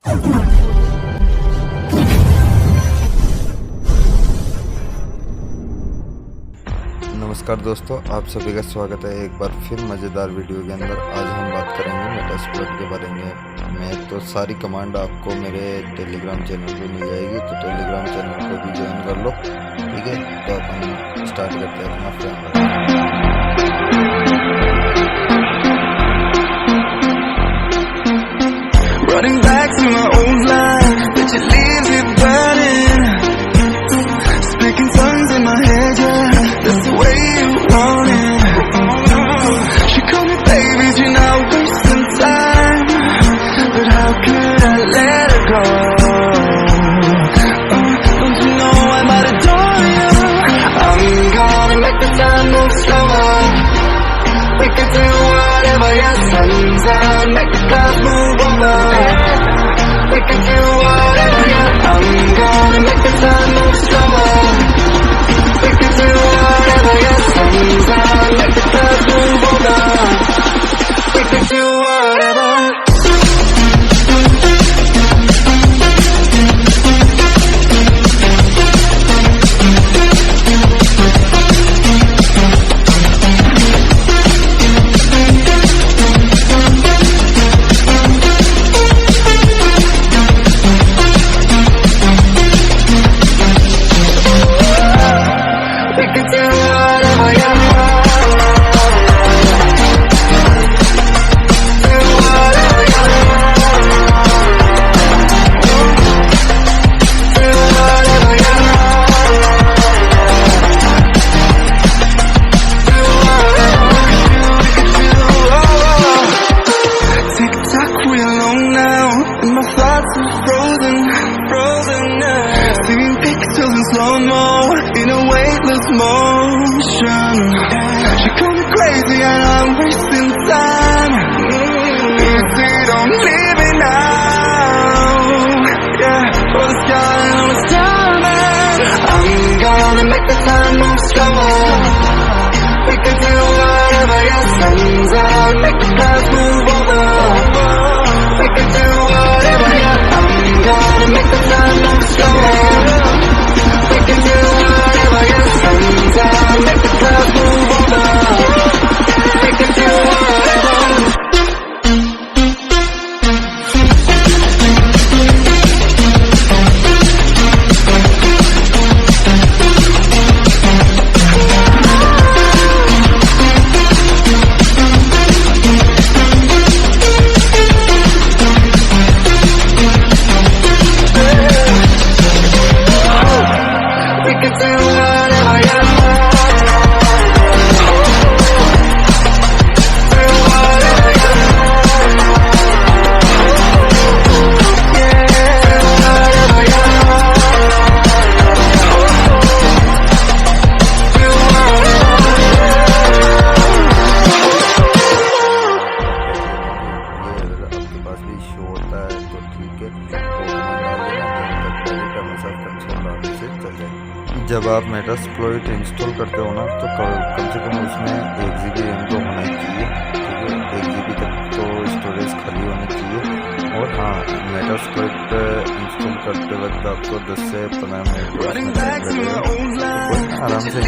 नमस्कार दोस्तों, आप सभी का स्वागत है एक बार फिर मज़ेदार वीडियो के अंदर। आज हम बात करेंगे मेटास्प्लॉइट के बारे में। तो सारी कमांड आपको मेरे टेलीग्राम चैनल पे मिल जाएगी, तो टेलीग्राम चैनल को भी ज्वाइन कर लो, ठीक है। तो अपन स्टार्ट करते हैं अपना framework. Running back to my old life, but you leave me burning. Speaking tongues in my head, yeah, that's the way you want it. She called me baby, you're not wasting time, but how could I let her go? Don't you know I might adore you? I'm gonna make the time move slower. We can do whatever, yeah, sun's out, make the clouds move over. We can do whatever, yeah, I'm gonna make the time move slower. We can do whatever, yeah, sun's out, make the clouds move over. We can do whatever. In a weightless motion, she called me crazy and I'm wasting time. Easy, don't leave me now. Yeah, for the sky and all the diamond. I'm gonna make the time move slower. We can do whatever, yeah, sun's out, make the clouds move over. We can do whatever, yeah, I'm gonna make the time move slower. We can do whatever, yeah, sun's out, make the clouds move over. We can do whatever. We can do whatever, yeah. Do whatever, yeah. Yeah, do whatever, yeah. Do ये अगर आपके पास भी issue होता है तो ठीक है, से चल जाए। जब आप मेटास्प्लॉइट इंस्टॉल करते हो ना, तो कम से कम उसमें 1 GB रैम तो होना ही चाहिए, ठीक है। 1 GB तक तो स्टोरेज खाली होनी चाहिए। और हाँ, मेटास्प्लॉइट इंस्टॉल करते वक्त आपको 10 से 15 मिनट आराम से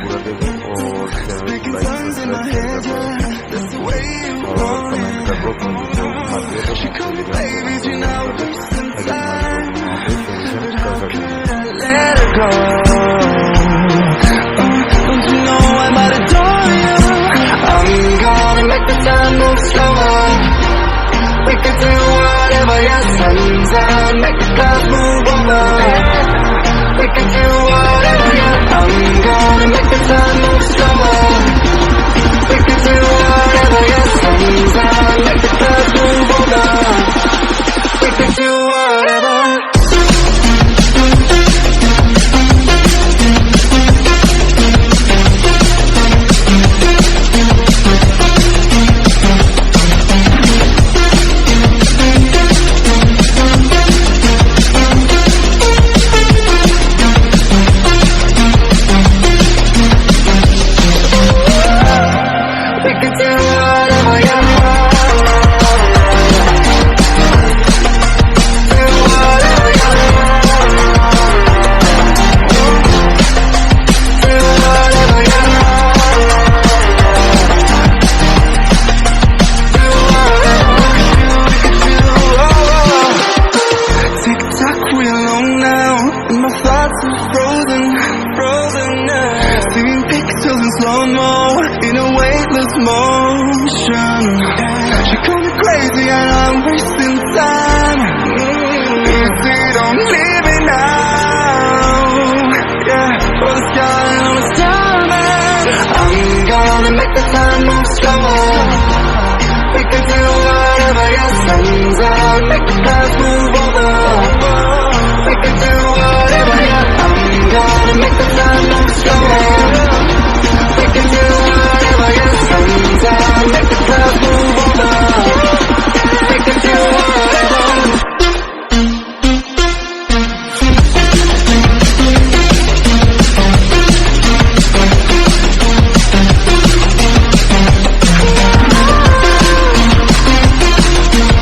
पूरा देखो और चैनल को लाइक सब्सक्राइब और कमेंट कर दो। let her go. Don't you know I might adore you? I'm gonna make the time move slower. We can do whatever, yeah, sun's out, make the clouds move over. We can do whatever, yeah, I'm gonna make the time move slower. We can do whatever, yeah, sun's out, make the clouds move over. We can do whatever. We can do whatever, yeah. wherever your sun's